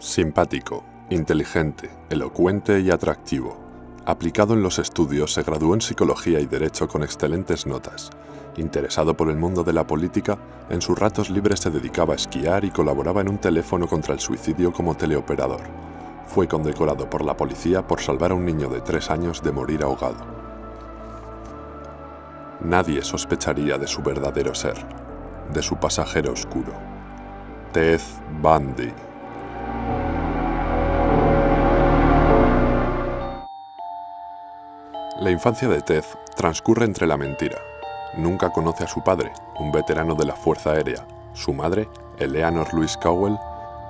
Simpático, inteligente, elocuente y atractivo. Aplicado en los estudios, se graduó en Psicología y Derecho con excelentes notas. Interesado por el mundo de la política, en sus ratos libres se dedicaba a esquiar y colaboraba en un teléfono contra el suicidio como teleoperador. Fue condecorado por la policía por salvar a un niño de 3 años de morir ahogado. Nadie sospecharía de su verdadero ser, de su pasajero oscuro. Ted Bundy. La infancia de Ted transcurre entre la mentira. Nunca conoce a su padre, un veterano de la Fuerza Aérea. Su madre, Eleanor Louise Cowell,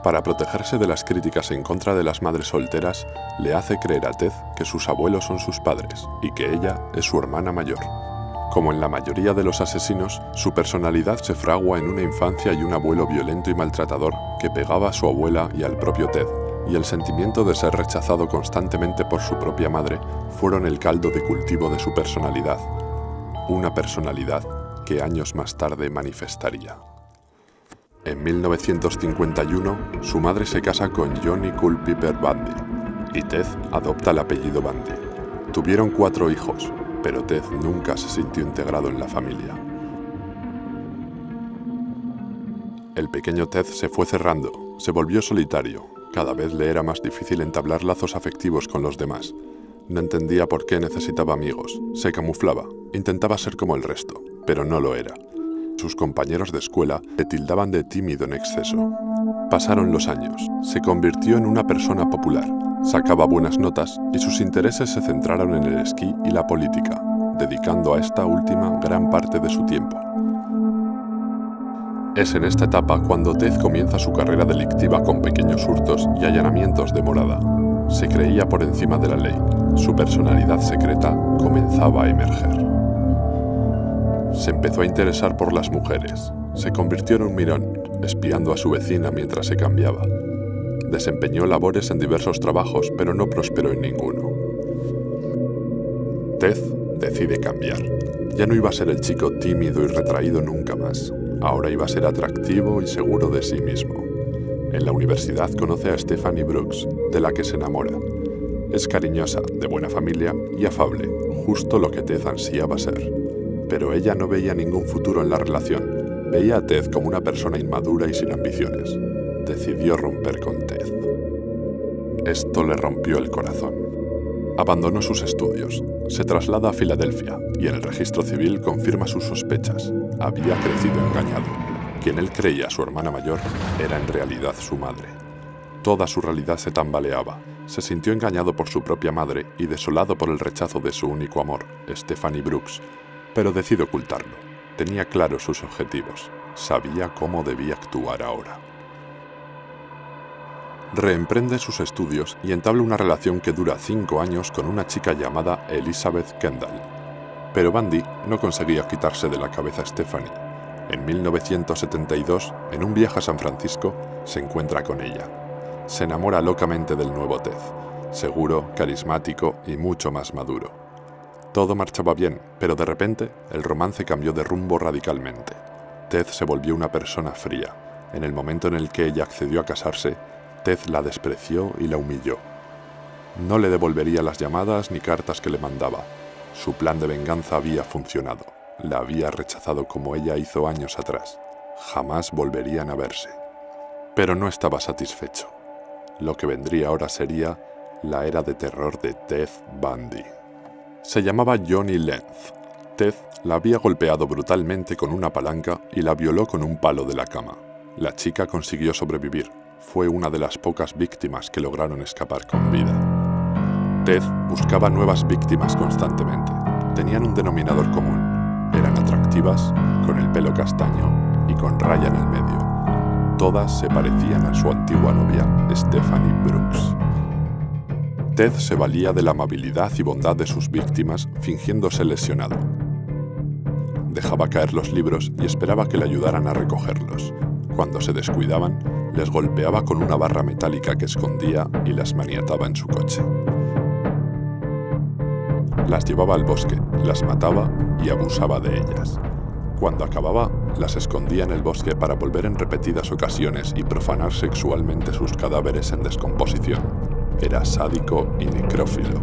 para protegerse de las críticas en contra de las madres solteras, le hace creer a Ted que sus abuelos son sus padres y que ella es su hermana mayor. Como en la mayoría de los asesinos, su personalidad se fragua en una infancia y un abuelo violento y maltratador que pegaba a su abuela y al propio Ted, y el sentimiento de ser rechazado constantemente por su propia madre fueron el caldo de cultivo de su personalidad. Una personalidad que años más tarde manifestaría. En 1951, su madre se casa con Johnny Culpeper Bundy y Ted adopta el apellido Bundy. Tuvieron 4 hijos, pero Ted nunca se sintió integrado en la familia. El pequeño Ted se fue cerrando, se volvió solitario. Cada vez le era más difícil entablar lazos afectivos con los demás. No entendía por qué necesitaba amigos, se camuflaba, intentaba ser como el resto, pero no lo era. Sus compañeros de escuela le tildaban de tímido en exceso. Pasaron los años, se convirtió en una persona popular, sacaba buenas notas y sus intereses se centraron en el esquí y la política, dedicando a esta última gran parte de su tiempo. Es en esta etapa cuando Ted comienza su carrera delictiva con pequeños hurtos y allanamientos de morada. Se creía por encima de la ley. Su personalidad secreta comenzaba a emerger. Se empezó a interesar por las mujeres. Se convirtió en un mirón, espiando a su vecina mientras se cambiaba. Desempeñó labores en diversos trabajos, pero no prosperó en ninguno. Ted decide cambiar. Ya no iba a ser el chico tímido y retraído nunca más. Ahora iba a ser atractivo y seguro de sí mismo. En la universidad conoce a Stephanie Brooks, de la que se enamora. Es cariñosa, de buena familia y afable, justo lo que Ted ansiaba ser. Pero ella no veía ningún futuro en la relación. Veía a Ted como una persona inmadura y sin ambiciones. Decidió romper con Ted. Esto le rompió el corazón. Abandonó sus estudios, se traslada a Filadelfia y en el registro civil confirma sus sospechas. Había crecido engañado. Quien él creía su hermana mayor era en realidad su madre. Toda su realidad se tambaleaba. Se sintió engañado por su propia madre y desolado por el rechazo de su único amor, Stephanie Brooks, pero decide ocultarlo. Tenía claros sus objetivos. Sabía cómo debía actuar ahora. Reemprende sus estudios y entabla una relación que dura 5 años con una chica llamada Elizabeth Kendall. Pero Bundy no conseguía quitarse de la cabeza a Stephanie. En 1972, en un viaje a San Francisco, se encuentra con ella. Se enamora locamente del nuevo Ted, seguro, carismático y mucho más maduro. Todo marchaba bien, pero de repente el romance cambió de rumbo radicalmente. Ted se volvió una persona fría. En el momento en el que ella accedió a casarse, Ted la despreció y la humilló. No le devolvería las llamadas ni cartas que le mandaba. Su plan de venganza había funcionado. La había rechazado como ella hizo años atrás. Jamás volverían a verse. Pero no estaba satisfecho. Lo que vendría ahora sería la era de terror de Ted Bundy. Se llamaba Johnny Lenz. Ted la había golpeado brutalmente con una palanca y la violó con un palo de la cama. La chica consiguió sobrevivir. Fue una de las pocas víctimas que lograron escapar con vida. Ted buscaba nuevas víctimas constantemente. Tenían un denominador común. Eran atractivas, con el pelo castaño y con raya en el medio. Todas se parecían a su antigua novia, Stephanie Brooks. Ted se valía de la amabilidad y bondad de sus víctimas fingiéndose lesionado. Dejaba caer los libros y esperaba que le ayudaran a recogerlos. Cuando se descuidaban, les golpeaba con una barra metálica que escondía y las maniataba en su coche. Las llevaba al bosque, las mataba y abusaba de ellas. Cuando acababa, las escondía en el bosque para volver en repetidas ocasiones y profanar sexualmente sus cadáveres en descomposición. Era sádico y necrófilo.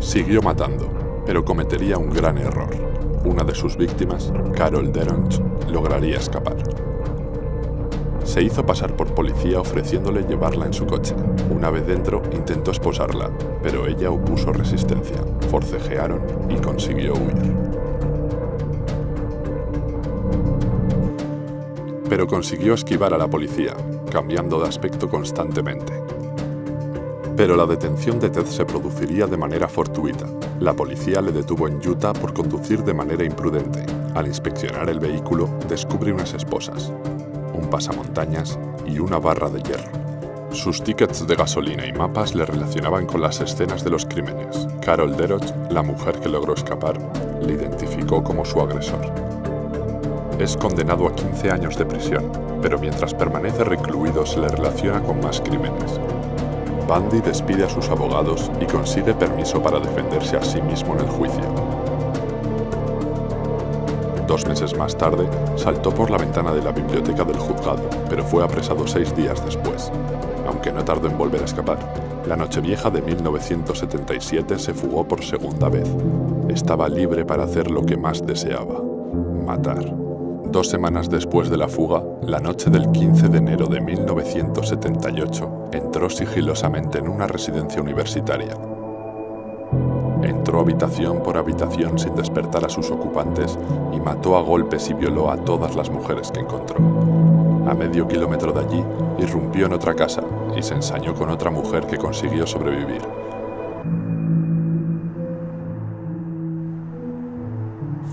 Siguió matando, pero cometería un gran error. Una de sus víctimas, Carol Deronch, lograría escapar. Se hizo pasar por policía ofreciéndole llevarla en su coche. Una vez dentro, intentó esposarla, pero ella opuso resistencia. Forcejearon y consiguió huir. Pero consiguió esquivar a la policía, cambiando de aspecto constantemente. Pero la detención de Ted se produciría de manera fortuita. La policía le detuvo en Utah por conducir de manera imprudente. Al inspeccionar el vehículo, descubre unas esposas, un pasamontañas y una barra de hierro. Sus tickets de gasolina y mapas le relacionaban con las escenas de los crímenes. Carol Deronch, la mujer que logró escapar, le identificó como su agresor. Es condenado a 15 años de prisión, pero mientras permanece recluido se le relaciona con más crímenes. Bundy despide a sus abogados y consigue permiso para defenderse a sí mismo en el juicio. 2 meses más tarde, saltó por la ventana de la biblioteca del juzgado, pero fue apresado 6 días después. Aunque no tardó en volver a escapar, la Nochevieja de 1977 se fugó por segunda vez. Estaba libre para hacer lo que más deseaba: matar. 2 semanas después de la fuga, la noche del 15 de enero de 1978, entró sigilosamente en una residencia universitaria. Entró habitación por habitación sin despertar a sus ocupantes y mató a golpes y violó a todas las mujeres que encontró. A medio kilómetro de allí, irrumpió en otra casa y se ensañó con otra mujer que consiguió sobrevivir.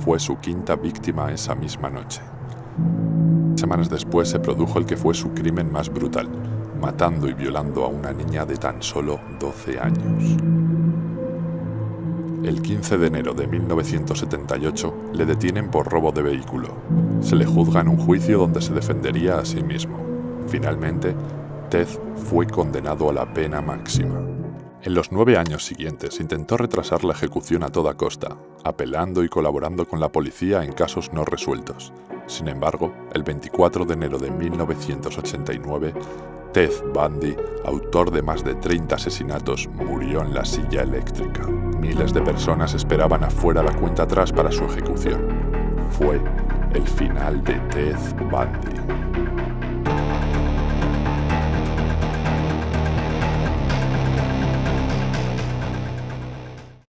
Fue su quinta víctima esa misma noche. Semanas después se produjo el que fue su crimen más brutal, matando y violando a una niña de tan solo 12 años. El 15 de enero de 1978 le detienen por robo de vehículo. Se le juzga en un juicio donde se defendería a sí mismo. Finalmente, Ted fue condenado a la pena máxima. En los 9 años siguientes intentó retrasar la ejecución a toda costa, apelando y colaborando con la policía en casos no resueltos. Sin embargo, el 24 de enero de 1989, Ted Bundy, autor de más de 30 asesinatos, murió en la silla eléctrica. Miles de personas esperaban afuera la cuenta atrás para su ejecución. Fue el final de Ted Bundy.